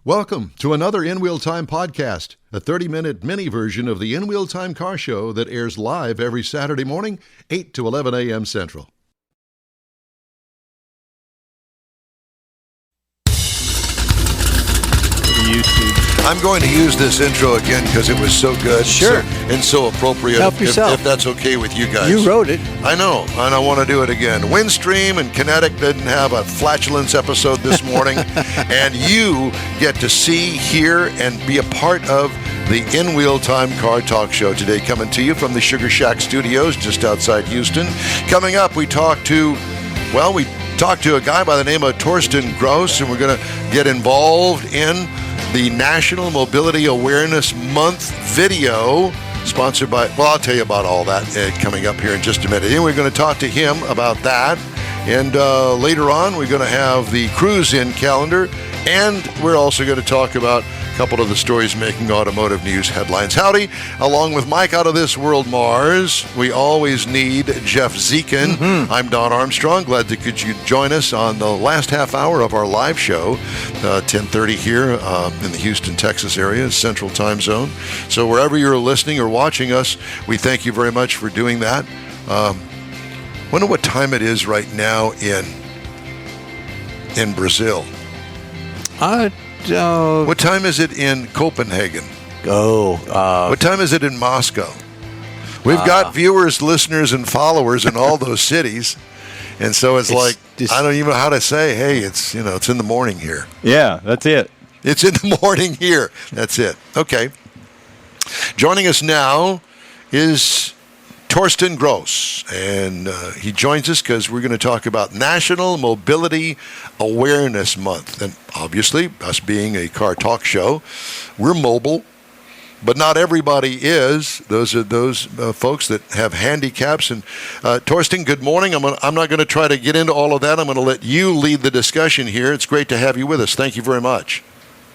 Welcome to another In Wheel Time podcast, a 30-minute mini version of the In Wheel Time car show that airs live every Saturday morning, 8 to 11 a.m. Central. YouTube. I'm going to use this intro again because it was so good. Sure. And so appropriate. Help yourself. If that's okay with you guys. You wrote it. I know, and I want to do it again. Windstream and Kinetic didn't have a flatulence episode this morning, and you get to see, hear, and be a part of the In Wheel Time Car Talk Show today, coming to you from the Sugar Shack Studios just outside Houston. Coming up, we talk to a guy by the name of Torsten Gross, and we're going to get involved in the National Mobility Awareness Month video, sponsored by, I'll tell you about all that coming up here in just a minute. Anyway, we're going to talk to him about that. And later on, we're going to have the cruise-in calendar. And we're also going to talk about a couple of the stories making automotive news headlines. Howdy, along with Mike out of this world, Mars, we always need Jeff Zekin. Mm-hmm. I'm Don Armstrong. Glad that could you join us on the last half hour of our live show, 10:30 here in the Houston, Texas area, Central Time Zone. So wherever you're listening or watching us, we thank you very much for doing that. Wonder what time it is right now in Brazil. What time is it in Copenhagen? What time is it in Moscow? We've got viewers, listeners, and followers in all those cities, and so it's like I don't even know how to say. Hey, it's in the morning here. Yeah, that's it. It's in the morning here. That's it. Okay. Joining us now is Torsten Gross, and he joins us because we're going to talk about National Mobility Awareness Month. And obviously, us being a car talk show, we're mobile, but not everybody is. Those are those folks that have handicaps. And Torsten, good morning. I'm not going to try to get into all of that. I'm going to let you lead the discussion here. It's great to have you with us. Thank you very much.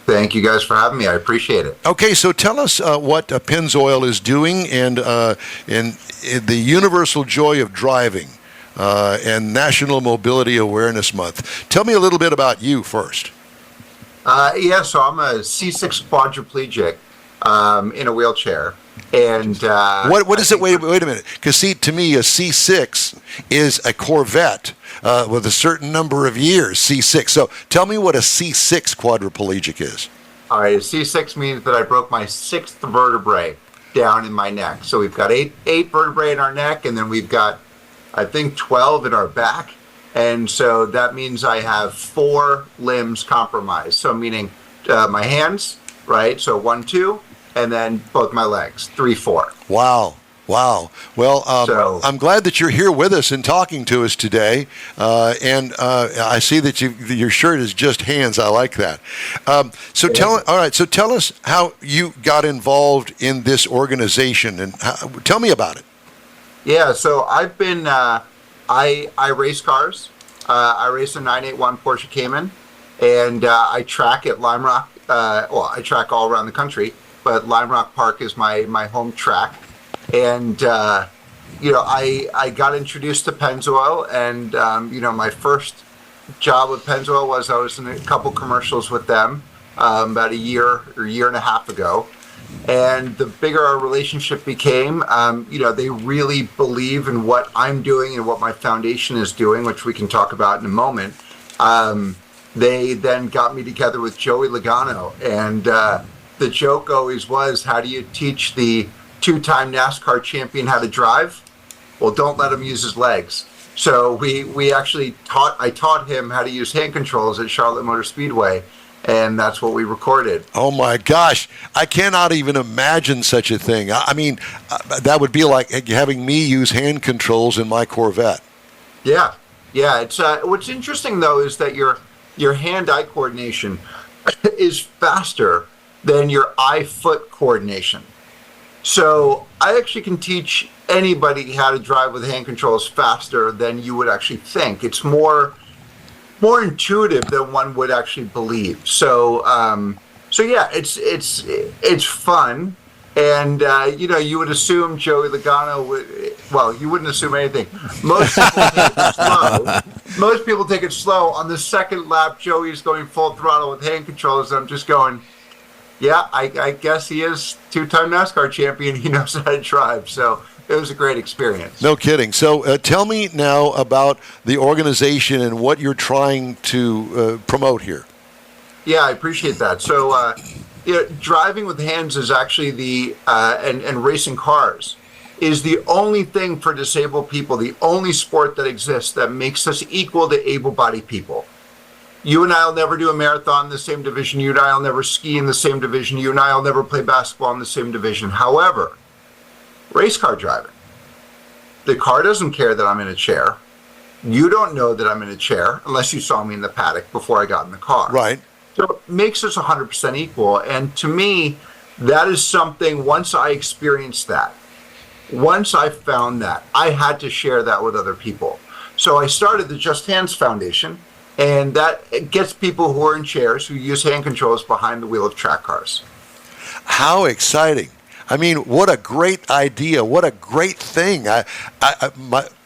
Thank you guys for having me. I appreciate it. Okay, so tell us what Pennzoil is doing and the Universal Joy of Driving and National Mobility Awareness Month. Tell me a little bit about you first. So I'm a C6 quadriplegic in a wheelchair. And what is it? Wait a minute. Because to me, a C6 is a Corvette with a certain number of years, C6. So tell me what a C6 quadriplegic is. All right, a C6 means that I broke my sixth vertebrae down in my neck. So we've got eight vertebrae in our neck, and then we've got, I think, 12 in our back. And so that means I have 4 limbs compromised. So meaning my hands, right? So 1, 2. And then both my legs, 3, 4. Wow. Well, I'm glad that you're here with us and talking to us today. And I see that your shirt is just hands. I like that. So tell us how you got involved in this organization and tell me about it. Yeah. So I've been I race cars. I race a 981 Porsche Cayman, and I track at Lime Rock. I track all around the country. But Lime Rock Park is my home track. And, I got introduced to Pennzoil. And, my first job with Pennzoil was I was in a couple commercials with them about a year and a half ago. And the bigger our relationship became, they really believe in what I'm doing and what my foundation is doing, which we can talk about in a moment. They then got me together with Joey Logano. And the joke always was, how do you teach the 2-time NASCAR champion how to drive? Well, don't let him use his legs. So we actually I taught him how to use hand controls at Charlotte Motor Speedway, and that's what we recorded. Oh my gosh, I cannot even imagine such a thing. I mean, that would be like having me use hand controls in my Corvette. Yeah. It's what's interesting though is that your hand-eye coordination is faster than your eye-foot coordination. So I actually can teach anybody how to drive with hand controls faster than you would actually think. It's more intuitive than one would actually believe. So yeah, it's fun, and you would assume Joey Logano well, you wouldn't assume anything. Most people take it slow. Most people take it slow. On the second lap, Joey's going full throttle with hand controls. I'm just going, yeah, I guess he is two-time NASCAR champion. He knows how to drive. So it was a great experience. No kidding. So tell me now about the organization and what you're trying to promote here. Yeah, I appreciate that. So driving with hands is actually and racing cars is the only thing for disabled people, the only sport that exists that makes us equal to able-bodied people. You and I will never do a marathon in the same division. You and I will never ski in the same division. You and I will never play basketball in the same division. However, race car driving, the car doesn't care that I'm in a chair. You don't know that I'm in a chair unless you saw me in the paddock before I got in the car. Right. So it makes us 100% equal. And to me, that is something, once I experienced that, once I found that, I had to share that with other people. So I started the Just Hands Foundation, and that gets people who are in chairs who use hand controls behind the wheel of track cars. How exciting. I mean, what a great idea. What a great thing.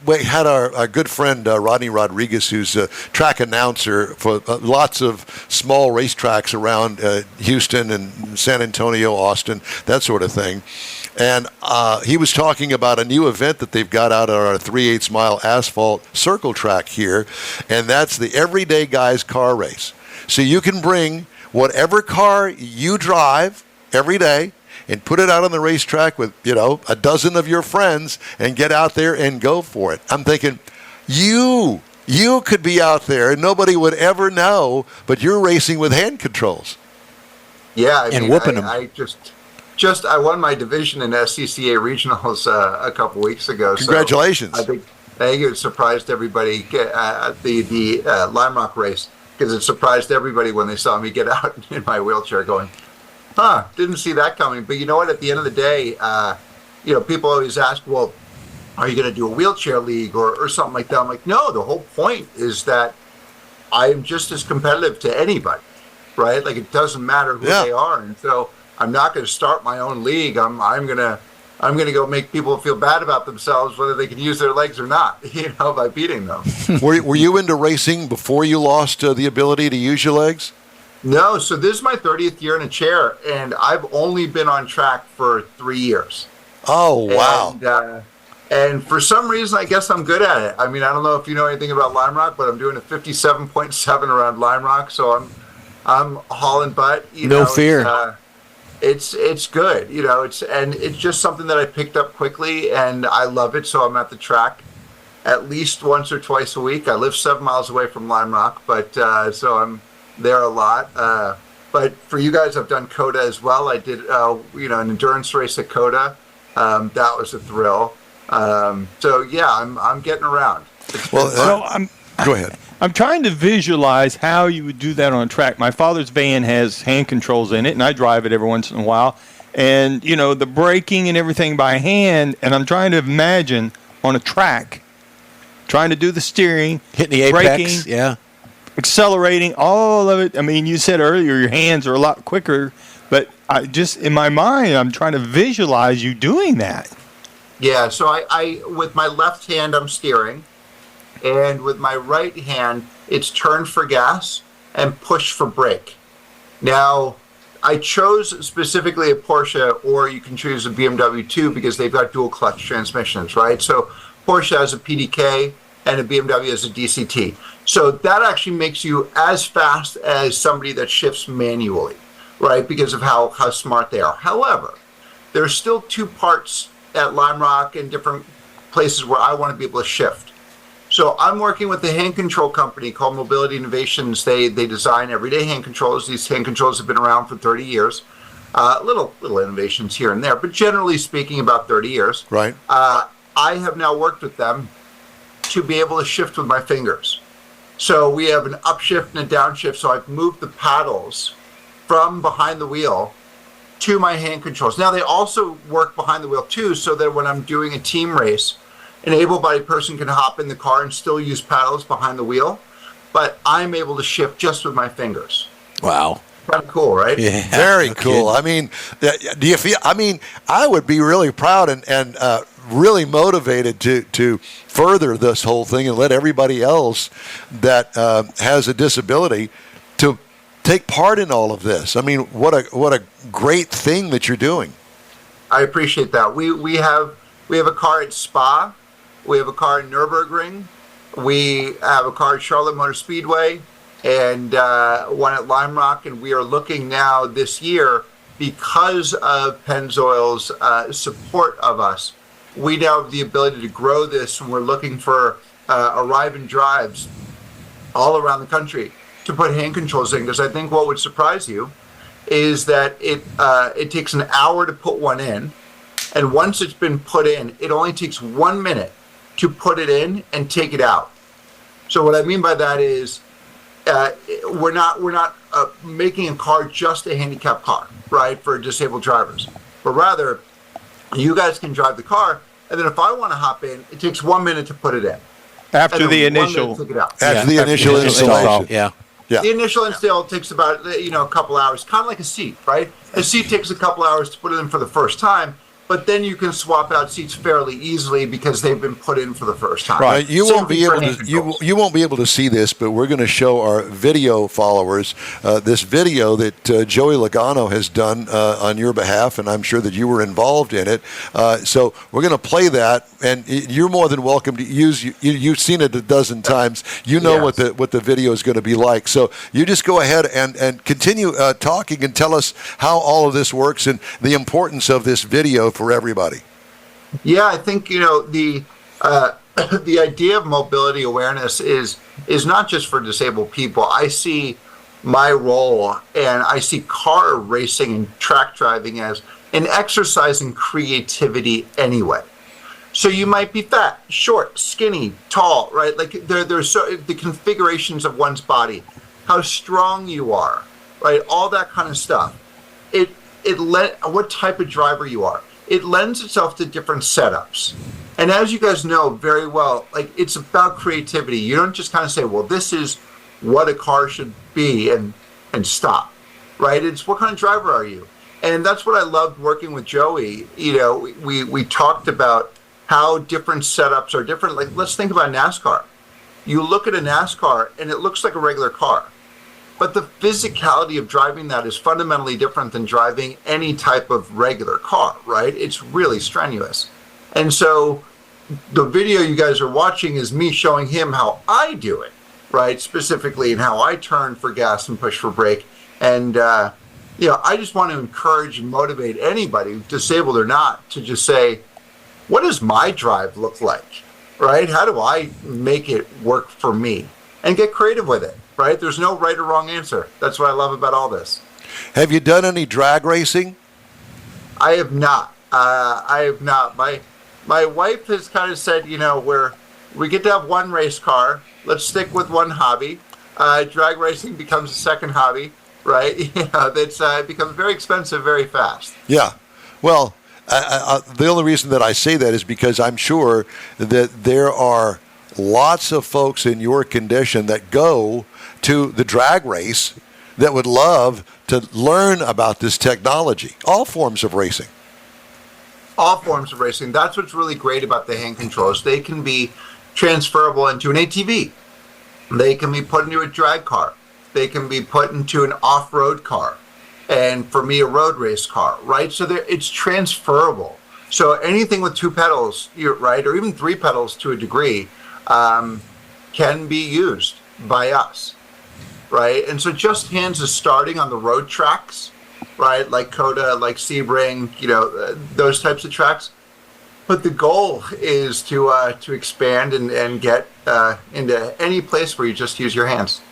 We had our good friend, Rodney Rodriguez, who's a track announcer for lots of small racetracks around Houston and San Antonio, Austin, that sort of thing. And he was talking about a new event that they've got out on our 3/8 mile asphalt circle track here, and that's the Everyday Guys car race. So you can bring whatever car you drive every day and put it out on the racetrack with, a dozen of your friends and get out there and go for it. I'm thinking, you could be out there and nobody would ever know, but you're racing with hand controls. Yeah, whooping them. I won my division in SCCA regionals a couple weeks ago. Congratulations. So I think it surprised everybody at the Lime Rock race, because it surprised everybody when they saw me get out in my wheelchair going, didn't see that coming. But you know what? At the end of the day, people always ask, well, are you going to do a wheelchair league or something like that? I'm like, no, the whole point is that I am just as competitive to anybody, right? Like, it doesn't matter who they are. And so I'm not going to start my own league. I'm going to go make people feel bad about themselves, whether they can use their legs or not, by beating them. Were you into racing before you lost the ability to use your legs? No, so this is my 30th year in a chair, and I've only been on track for 3 years. Oh, wow. And for some reason, I guess I'm good at it. I mean, I don't know if you know anything about Lime Rock, but I'm doing a 57.7 around Lime Rock, so I'm hauling butt. No fear. It's good, it's just something that I picked up quickly, and I love it. So I'm at the track at least once or twice a week. I live 7 miles away from Lime Rock, but so I'm there a lot. But for you guys, I've done COTA as well. I did, an endurance race at COTA. That was a thrill. So yeah, I'm getting around. Go ahead. I'm trying to visualize how you would do that on a track. My father's van has hand controls in it, and I drive it every once in a while. And, the braking and everything by hand, and I'm trying to imagine on a track, trying to do the steering, hitting the apex, braking, accelerating, all of it. I mean, you said earlier your hands are a lot quicker, but in my mind, I'm trying to visualize you doing that. Yeah, so I with my left hand, I'm steering. And with my right hand, it's turn for gas and push for brake. Now, I chose specifically a Porsche, or you can choose a BMW too, because they've got dual clutch transmissions, right? So Porsche has a PDK and a BMW has a DCT. So that actually makes you as fast as somebody that shifts manually, right? Because of how smart they are. However, there's still two parts at Lime Rock and different places where I want to be able to shift. So I'm working with a hand control company called Mobility Innovations. They design everyday hand controls. These hand controls have been around for 30 years. Little innovations here and there, but generally speaking, about 30 years. Right. I have now worked with them to be able to shift with my fingers. So we have an upshift and a downshift. So I've moved the paddles from behind the wheel to my hand controls. Now they also work behind the wheel too, so that when I'm doing a team race, an able-bodied person can hop in the car and still use paddles behind the wheel, but I'm able to shift just with my fingers. Wow. Kind of cool, right? Yeah. Very cool. I mean, do you feel, I would be really proud and really motivated to further this whole thing and let everybody else that has a disability to take part in all of this. I mean, what a great thing that you're doing. I appreciate that. We have a car at Spa, we have a car in Nürburgring, we have a car at Charlotte Motor Speedway, and one at Lime Rock, and we are looking now this year, because of Pennzoil's support of us, we now have the ability to grow this, and we're looking for arrive and drives all around the country to put hand controls in, because I think what would surprise you is that it takes an hour to put one in, and once it's been put in, it only takes 1 minute to put it in and take it out. So what I mean by that is we're not making a car just a handicapped car, right, for disabled drivers, but rather you guys can drive the car, and then if I want to hop in, it takes 1 minute to put it in. After the initial, After the initial installation. Yeah. Yeah. The initial install takes about a couple hours, kind of like a seat, right? A seat takes a couple hours to put it in for the first time, but then you can swap out seats fairly easily because they've been put in for the first time. Right. You Same won't be thing for able hand to controls. you won't be able to see this, but we're going to show our video followers this video that Joey Logano has done on your behalf, and I'm sure that you were involved in it. So we're going to play that, and you're more than welcome to use. You've seen it a dozen times. You know Yes. what the video is going to be like. So you just go ahead and continue talking and tell us how all of this works and the importance of this video for everybody. Yeah, I think the the idea of mobility awareness is not just for disabled people. I see my role, and I see car racing and track driving as an exercise in creativity anyway. So you might be fat, short, skinny, tall, right? Like there's the configurations of one's body, how strong you are, right? All that kind of stuff. What type of driver you are. It lends itself to different setups. And as you guys know very well, like it's about creativity. You don't just kind of say, well, this is what a car should be and stop, right? It's what kind of driver are you? And that's what I loved working with Joey. We talked about how different setups are different. Like, let's think about NASCAR. You look at a NASCAR and it looks like a regular car. But the physicality of driving that is fundamentally different than driving any type of regular car, right? It's really strenuous. And so the video you guys are watching is me showing him how I do it, right? Specifically, and how I turn for gas and push for brake. And, I just want to encourage and motivate anybody, disabled or not, to just say, what does my drive look like, right? How do I make it work for me? And get creative with it. Right? There's no right or wrong answer. That's what I love about all this. Have you done any drag racing? I have not. I have not. My wife has kind of said, we get to have one race car. Let's stick with one hobby. Drag racing becomes a second hobby, right? It becomes very expensive very fast. Yeah. Well, the only reason that I say that is because I'm sure that there are lots of folks in your condition that go to the drag race that would love to learn about this technology, all forms of racing. All forms of racing. That's what's really great about the hand controls. They can be transferable into an ATV. They can be put into a drag car. They can be put into an off-road car. And for me, a road race car, right? So it's transferable. So anything with two pedals, right, or even three pedals to a degree, can be used by us. Right, and so Just Hands is starting on the road tracks, right, like Coda, like Sebring, those types of tracks. But the goal is to expand and get into any place where you just use your hands.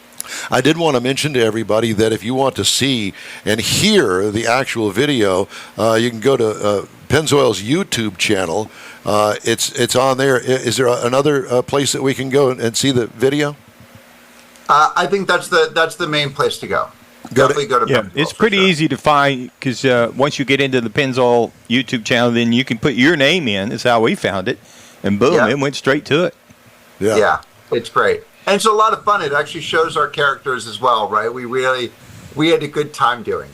I did want to mention to everybody that if you want to see and hear the actual video, you can go to Pennzoil's YouTube channel. It's on there. Is there another place that we can go and see the video? I think that's the main place to go. Definitely go to yeah, Pennzoil, it's pretty easy to find because once you get into the Pennzoil YouTube channel, then you can put your name in. That's how we found it, and boom, Yeah. it went straight to it. Yeah, it's great. And it's a lot of fun. It actually shows our characters as well, right? We had a good time doing.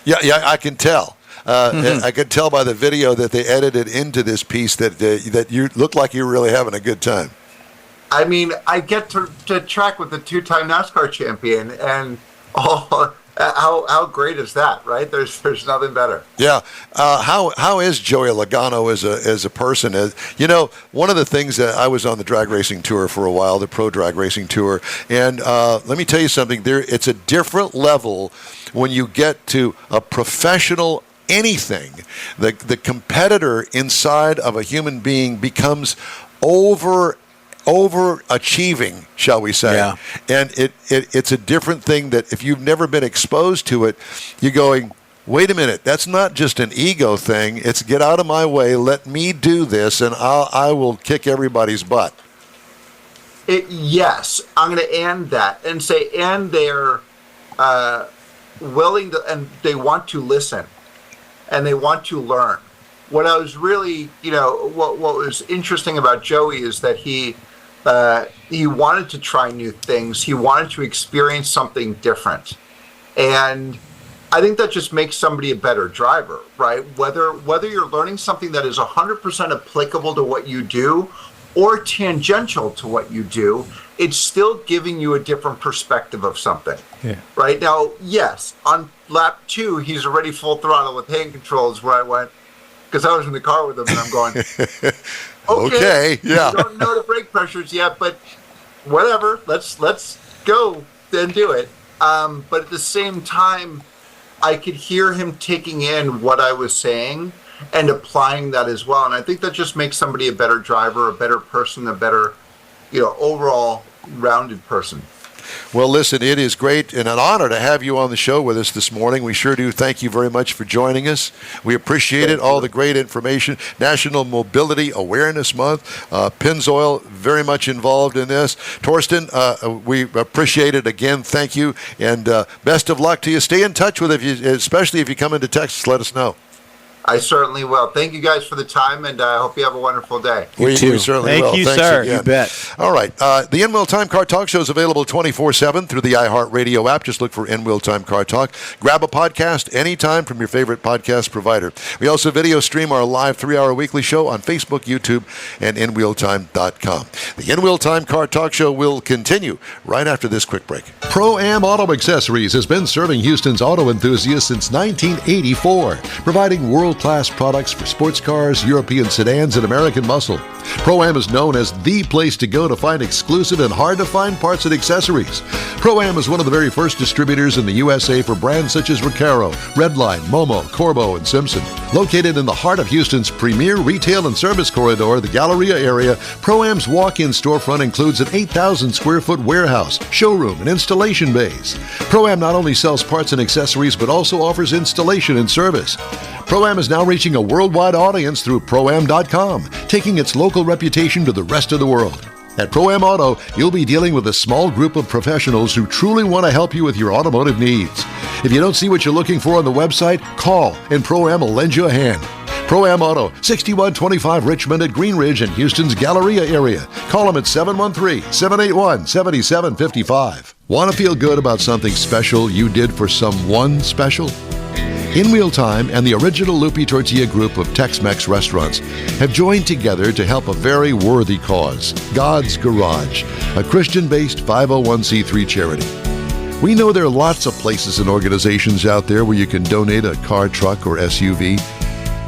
Yeah, I can tell. I could tell by the video that they edited into this piece that you look like you're really having a good time. I mean, I get to track with the two-time NASCAR champion, and how great is that, right? There's nothing better. Yeah. How is Joey Logano as a person? One of the things that I was on the drag racing tour for a while, the pro drag racing tour, and let me tell you something. It's a different level when you get to a professional anything. The competitor inside of a human being becomes overachieving, shall we say. Yeah. And it's a different thing that if you've never been exposed to it, you're going, wait a minute, that's not just an ego thing. It's get out of my way, let me do this, and I will kick everybody's butt. Yes, I'm going to end that and say, and they're willing to, and they want to listen, and they want to learn. What I was really, what was interesting about Joey is that he wanted to try new things. He wanted to experience something different. And I think that just makes somebody a better driver, right? Whether you're learning something that is 100% applicable to what you do or tangential to what you do, it's still giving you a different perspective of something. Yeah. Right? Now, yes, on lap 2, he's already full throttle with hand controls where I went, because I was in the car with him, and I'm going, okay, yeah. You don't know the brake pressures yet, but whatever, let's go and do it. But at the same time, I could hear him taking in what I was saying and applying that as well. And I think that just makes somebody a better driver, a better person, a better, overall rounded person. Well, listen, it is great and an honor to have you on the show with us this morning. We sure do. Thank you very much for joining us. We appreciate it, all the great information. National Mobility Awareness Month. Pennzoil, very much involved in this. Torsten, we appreciate it again. Thank you, and best of luck to you. Stay in touch with us, especially if you come into Texas. Let us know. I certainly will. Thank you guys for the time, and I hope you have a wonderful day. We certainly will. Thank you, Thanks sir. again. You bet. All right. The In-Wheel Time Car Talk Show is available 24/7 through the iHeartRadio app. Just look for In-Wheel Time Car Talk. Grab a podcast anytime from your favorite podcast provider. We also video stream our live 3-hour weekly show on Facebook, YouTube, and InWheelTime.com. The In-Wheel Time Car Talk Show will continue right after this quick break. ProAm Auto Accessories has been serving Houston's auto enthusiasts since 1984, providing world-class products for sports cars, European sedans, and American muscle. ProAm is known as the place to go to find exclusive and hard-to-find parts and accessories. ProAm is one of the very first distributors in the USA for brands such as Recaro, Redline, Momo, Corbo, and Simpson. Located in the heart of Houston's premier retail and service corridor, the Galleria area, ProAm's walk-in storefront includes an 8,000-square-foot warehouse, showroom, and installation bays. ProAm not only sells parts and accessories, but also offers installation and service. ProAm is now reaching a worldwide audience through ProAm.com, taking its local reputation to the rest of the world. At ProAm Auto, you'll be dealing with a small group of professionals who truly want to help you with your automotive needs. If you don't see what you're looking for on the website, call and ProAm will lend you a hand. ProAm Auto, 6125 Richmond at Green Ridge in Houston's Galleria area. Call them at 713-781-7755. Want to feel good about something special you did for someone special? In-Wheel Time and the original Lupi Tortilla group of Tex-Mex restaurants have joined together to help a very worthy cause, God's Garage, a Christian-based 501c3 charity. We know there are lots of places and organizations out there where you can donate a car, truck, or SUV,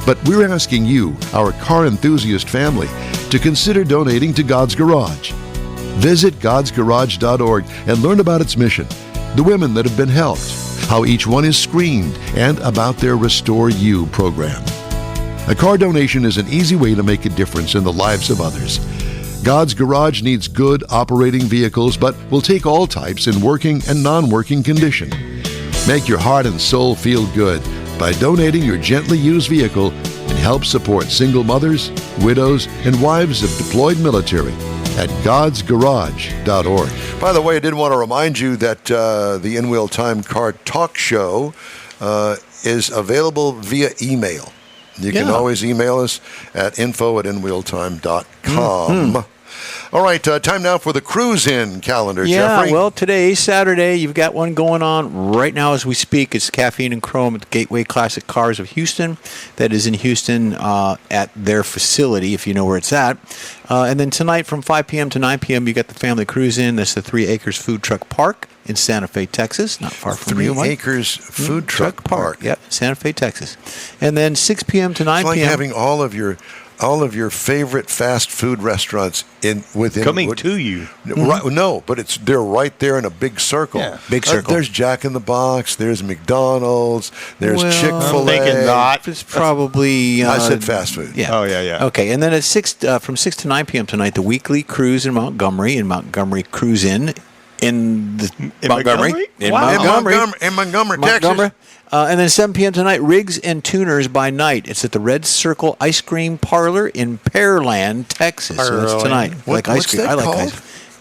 but we're asking you, our car enthusiast family, to consider donating to God's Garage. Visit godsgarage.org and learn about its mission, the women that have been helped, how each one is screened, and about their Restore You program. A car donation is an easy way to make a difference in the lives of others. God's Garage needs good operating vehicles, but will take all types in working and non-working condition. Make your heart and soul feel good by donating your gently used vehicle and help support single mothers, widows, and wives of deployed military at godsgarage.org. By the way, I did want to remind you that the In-Wheel Time Car Talk Show is available via email. You can always email us at info@inwheeltime.com. All right, time now for the cruise-in calendar, Yeah, Jeffrey. well, today, Saturday, you've got one going on right now as we speak. It's Caffeine and Chrome at the Gateway Classic Cars of Houston. That is in Houston at their facility, if you know where it's at. And then tonight from 5 p.m. to 9 p.m., you got the family cruise-in. That's the 3 Acres Food Truck Park in Santa Fe, Texas, not far from 3 you, Mike. Acres Food Truck Park. Yep, Santa Fe, Texas. And then 6 p.m. to 9 It's like p.m. having all of your favorite fast food restaurants within Coming to you. Right, no, but they're right there in a big circle. Yeah. Big circle. There's Jack in the Box. There's McDonald's. There's Well, Chick-fil-A. I'm thinking not. It's probably. I said fast food. Yeah. Oh, yeah. Okay, and then at from 6 to 9 p.m. tonight, the weekly cruise in Montgomery Cruise In Montgomery. In Montgomery? Wow. In Montgomery, Texas. And then 7 p.m. tonight, Rigs and Tuners by Night. It's at the Red Circle Ice Cream Parlor in Pearland, Texas. So that's tonight. What's ice cream. that I like called? ice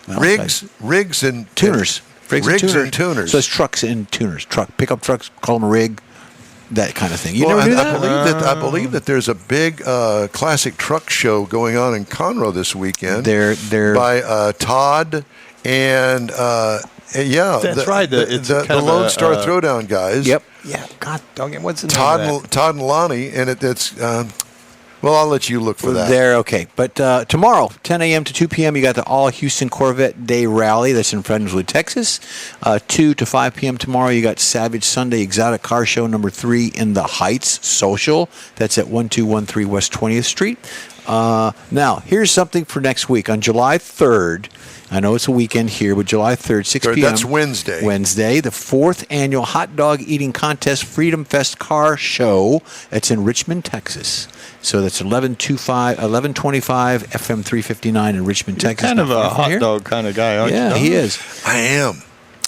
cream. I like ice cream. Rigs and Tuners. Rigs and Tuners. So it's trucks and tuners. Pickup trucks, call them a rig, that kind of thing. You Well, never do that? I believe that there's a big classic truck show going on in Conroe this weekend. They're by Todd and That's right. The Lone Star Throwdown guys. Yep. Yeah. God dog it. What's the name Todd of that? Todd and Lonnie, and it's. Well, I'll let you look for that. They're okay. But tomorrow, 10 a.m. to 2 p.m., you got the All-Houston Corvette Day Rally. That's in Friendswood, Texas. 2 to 5 p.m. tomorrow, you got Savage Sunday Exotic Car Show number 3 in the Heights Social. That's at 1213 West 20th Street. Now, here's something for next week. On July 3rd, I know it's a weekend here, but July 3rd, 6 p.m. That's Wednesday. Wednesday, the 4th annual Hot Dog Eating Contest Freedom Fest Car Show. It's in Richmond, Texas. So that's 1125 FM 359 in Richmond, Texas. Kind of a hot here. dog kind of guy, aren't you? Yeah, he is. I am.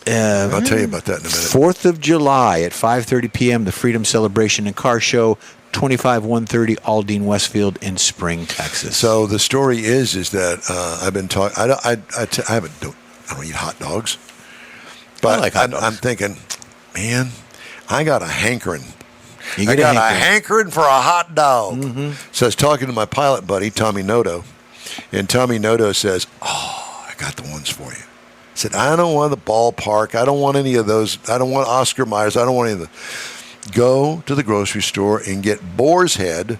I'll tell you about that in a minute. 4th of July at 5:30 p.m., the Freedom Celebration and Car Show, 25130 Aldine Westfield in Spring, Texas. So the story is that I've been talking. I don't eat hot dogs, but I like hot dogs. I'm thinking, man, I got a hankering. You get a hankering for a hot dog. Mm-hmm. So I was talking to my pilot buddy, Tommy Noto, and Tommy Noto says, "Oh, I got the ones for you." I said, "I don't want the ballpark. I don't want any of those. I don't want Oscar Myers. I don't want any of the." Go to the grocery store and get boar's head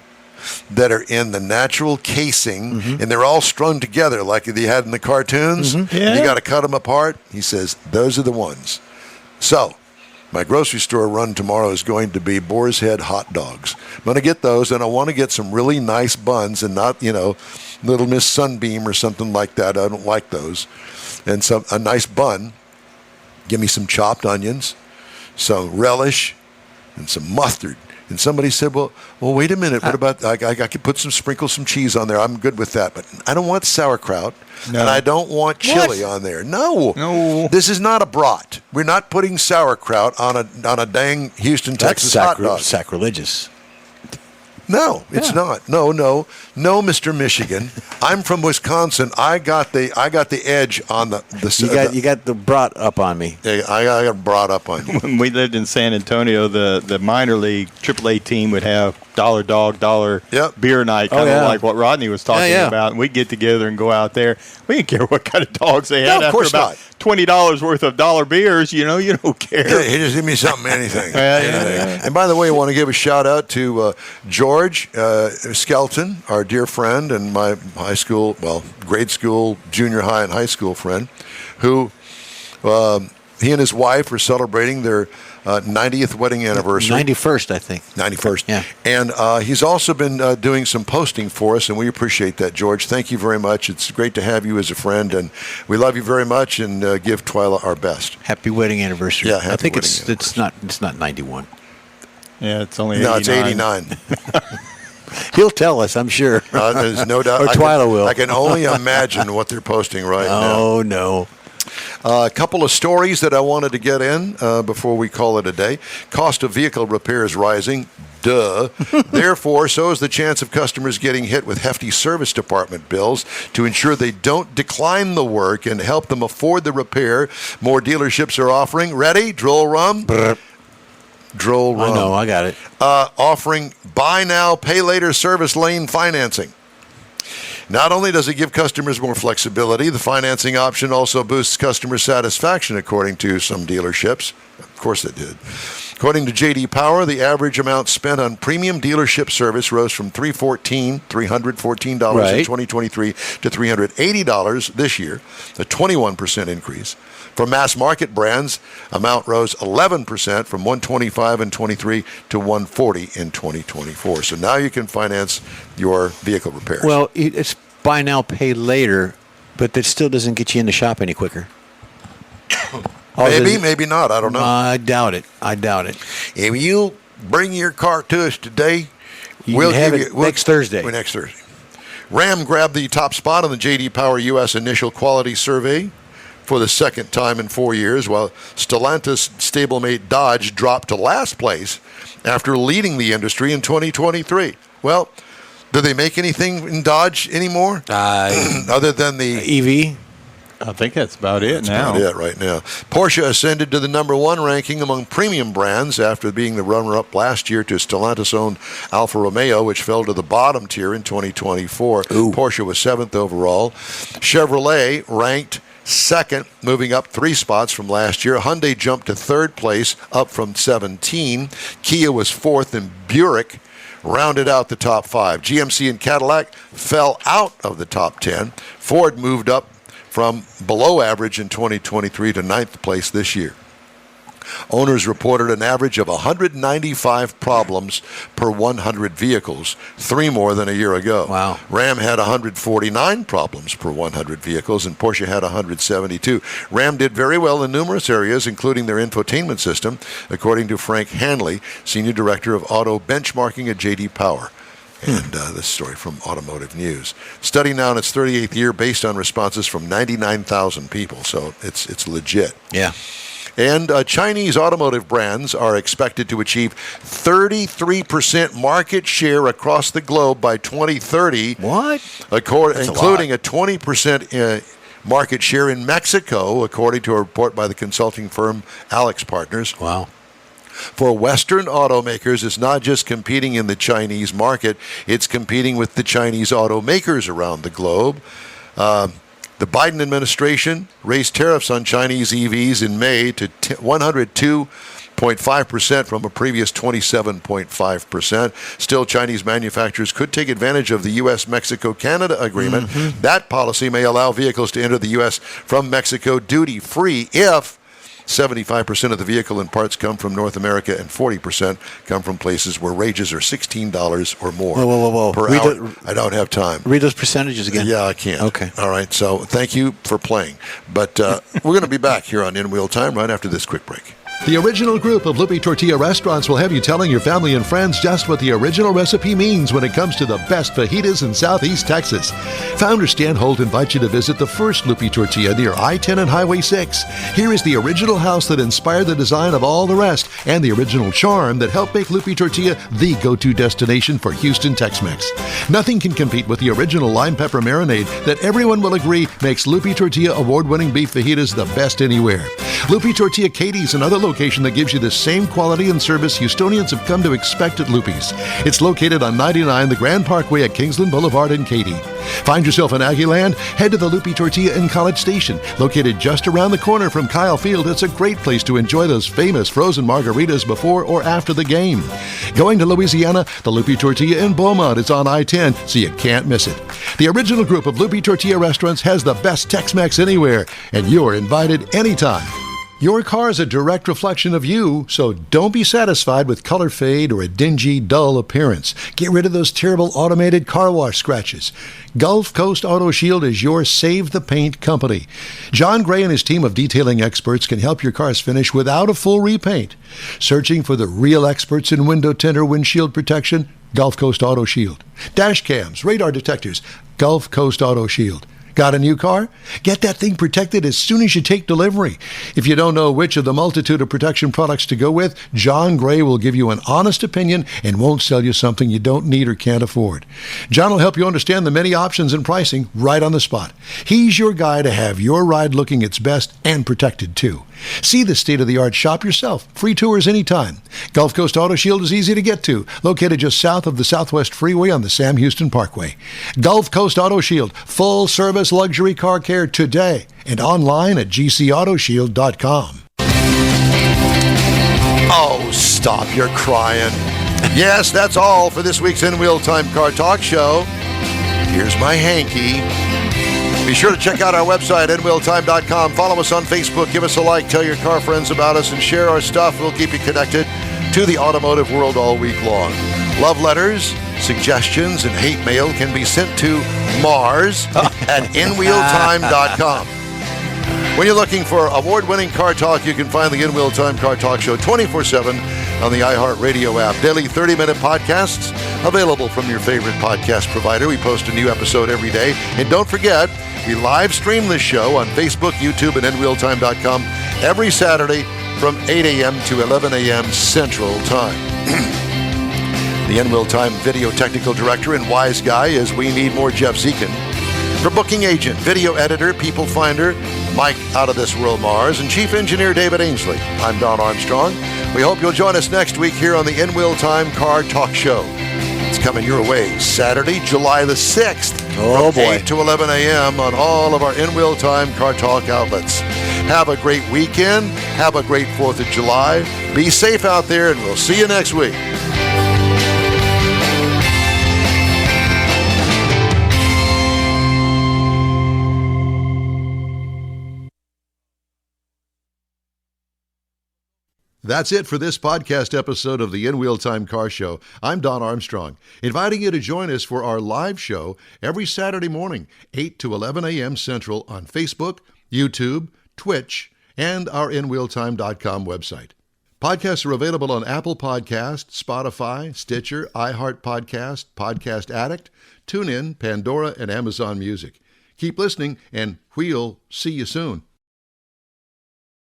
that are in the natural casing, and they're all strung together like they had in the cartoons. Yeah. You got to cut them apart. He says, those are the ones. So my grocery store run tomorrow is going to be boar's head hot dogs. I'm going to get those, and I want to get some really nice buns and not, Little Miss Sunbeam or something like that. I don't like those. And a nice bun. Give me some chopped onions, some relish, and some mustard. And somebody said, well, wait a minute. What about, I could sprinkle some cheese on there. I'm good with that. But I don't want sauerkraut. No. And I don't want chili on there. No. This is not a brat. We're not putting sauerkraut on a dang Houston, Texas hot dog. Sacrilegious. No, it's not. No, Mr. Michigan. I'm from Wisconsin. I got the edge on the. You got the brought up on me. I got brought up on you. When we lived in San Antonio, the minor league AAA team would have dollar dog, dollar beer night, kind of like what Rodney was talking about. And we'd get together and go out there. We didn't care what kind of dogs they had. No, of course After about $20 worth of dollar beers, you don't care. Yeah, he just give me something, anything. Yeah. And by the way, I want to give a shout out to George Skelton, our dear friend, and my grade school, junior high, and high school friend, who he and his wife are celebrating their 90th wedding anniversary. 91st, I think. 91st. Yeah. And he's also been doing some posting for us, and we appreciate that, George. Thank you very much. It's great to have you as a friend, and we love you very much, and give Twyla our best. Happy wedding anniversary. Yeah, I think wedding it's not 91. Yeah, it's only 89. No, it's 89. He'll tell us, I'm sure. There's no doubt. Or Twyla will. I can only imagine what they're posting right now. Oh, no. A couple of stories that I wanted to get in before we call it a day. Cost of vehicle repair is rising. Duh. Therefore, so is the chance of customers getting hit with hefty service department bills. To ensure they don't decline the work and help them afford the repair, more dealerships are offering, ready? Droll rum? Droll rum. I know, I got it. Offering buy now, pay later service lane financing. Not only does it give customers more flexibility, the financing option also boosts customer satisfaction, according to some dealerships. Of course it did. According to J.D. Power, the average amount spent on premium dealership service rose from $314 in 2023 to $380 this year, a 21% increase. For mass market brands, amount rose 11% from $125 in 23 to $140 in 2024. So now you can finance your vehicle repairs. Well, it's buy now, pay later, but that still doesn't get you in the shop any quicker. Maybe not. I don't know. I doubt it. If you bring your car to us today, we'll have it next Thursday. Next Thursday. Ram grabbed the top spot on the J.D. Power U.S. Initial Quality Survey for the second time in 4 years, while Stellantis stablemate Dodge dropped to last place after leading the industry in 2023. Well, do they make anything in Dodge anymore? Other than the EV? I think that's about it now. That's about it right now. Porsche ascended to the number one ranking among premium brands after being the runner-up last year to Stellantis-owned Alfa Romeo, which fell to the bottom tier in 2024. Porsche was 7th overall. Chevrolet ranked second, moving up 3 spots from last year. Hyundai jumped to 3rd place, up from 17. Kia was 4th, and Buick rounded out the top 5. GMC and Cadillac fell out of the top 10. Ford moved up from below average in 2023 to 9th place this year. Owners reported an average of 195 problems per 100 vehicles, 3 more than a year ago. Wow. Ram had 149 problems per 100 vehicles, and Porsche had 172. Ram did very well in numerous areas, including their infotainment system, according to Frank Hanley, Senior Director of Auto Benchmarking at J.D. Power. And this story from Automotive News. Study now in its 38th year based on responses from 99,000 people, so it's legit. Yeah. And Chinese automotive brands are expected to achieve 33% market share across the globe by 2030. What? Including a 20% market share in Mexico, according to a report by the consulting firm Alex Partners. Wow. For Western automakers, it's not just competing in the Chinese market, it's competing with the Chinese automakers around the globe. The Biden administration raised tariffs on Chinese EVs in May to 102.5% from a previous 27.5%. Still, Chinese manufacturers could take advantage of the U.S.-Mexico-Canada agreement. Mm-hmm. That policy may allow vehicles to enter the U.S. from Mexico duty-free if 75% of the vehicle and parts come from North America and 40% come from places where wages are $16 or more per hour. I don't have time. Read those percentages again. Yeah, I can't. Okay. All right, so thank you for playing. But we're going to be back here on In Wheel Time right after this quick break. The original group of Lupe Tortilla restaurants will have you telling your family and friends just what the original recipe means when it comes to the best fajitas in Southeast Texas. Founder Stan Holt invites you to visit the first Lupe Tortilla near I-10 and Highway 6. Here is the original house that inspired the design of all the rest and the original charm that helped make Lupe Tortilla the go-to destination for Houston Tex-Mex. Nothing can compete with the original lime pepper marinade that everyone will agree makes Lupe Tortilla award-winning beef fajitas the best anywhere. Lupe Tortilla Katie's another location that gives you the same quality and service Houstonians have come to expect at Lupe's. It's located on 99 the Grand Parkway at Kingsland Boulevard in Katy. Find yourself in Aggieland? Head to the Lupe Tortilla in College Station. Located just around the corner from Kyle Field, it's a great place to enjoy those famous frozen margaritas before or after the game. Going to Louisiana? The Lupe Tortilla in Beaumont is on I-10, so you can't miss it. The original group of Lupe Tortilla restaurants has the best Tex-Mex anywhere, and you're invited anytime. Your car is a direct reflection of you, so don't be satisfied with color fade or a dingy, dull appearance. Get rid of those terrible automated car wash scratches. Gulf Coast Auto Shield is your Save the Paint company. John Gray and his team of detailing experts can help your cars finish without a full repaint. Searching for the real experts in window tint or windshield protection? Gulf Coast Auto Shield. Dash cams, radar detectors? Gulf Coast Auto Shield. Got a new car? Get that thing protected as soon as you take delivery. If you don't know which of the multitude of protection products to go with, John Gray will give you an honest opinion and won't sell you something you don't need or can't afford. John will help you understand the many options and pricing right on the spot. He's your guy to have your ride looking its best and protected too. See the state-of-the-art shop yourself. Free tours anytime. Gulf Coast Auto Shield is easy to get to, located just south of the Southwest Freeway on the Sam Houston Parkway. Gulf Coast Auto Shield, full-service luxury car care today, and online at gcautoshield.com. Oh, stop, you're crying. Yes, that's all for this week's In Wheel Time Car Talk Show. Here's my hanky. Be sure to check out our website, InWheelTime.com. Follow us on Facebook. Give us a like. Tell your car friends about us and share our stuff. We'll keep you connected to the automotive world all week long. Love letters, suggestions, and hate mail can be sent to Mars at InWheelTime.com. When you're looking for award-winning car talk, you can find the In Wheel Time Car Talk Show 24/7 on the iHeartRadio app. Daily 30-minute podcasts available from your favorite podcast provider. We post a new episode every day. And don't forget, we live stream this show on Facebook, YouTube, and InWheelTime.com every Saturday from 8 a.m. to 11 a.m. Central Time. The In Wheel Time video technical director and wise guy is We Need More Jeff Zekin. For booking agent, video editor, people finder, Mike Out of This World Mars, and chief engineer David Ainsley, I'm Don Armstrong. We hope you'll join us next week here on the In Wheel Time Car Talk Show. It's coming your way Saturday, July the 6th from 8 to 11 a.m. on all of our In Wheel Time Car Talk outlets. Have a great weekend. Have a great 4th of July. Be safe out there, and we'll see you next week. That's it for this podcast episode of the In Wheel Time Car Show. I'm Don Armstrong, inviting you to join us for our live show every Saturday morning, 8 to 11 a.m. Central on Facebook, YouTube, Twitch, and our InWheelTime.com website. Podcasts are available on Apple Podcasts, Spotify, Stitcher, iHeart Podcast, Podcast Addict, TuneIn, Pandora, and Amazon Music. Keep listening, and we'll see you soon.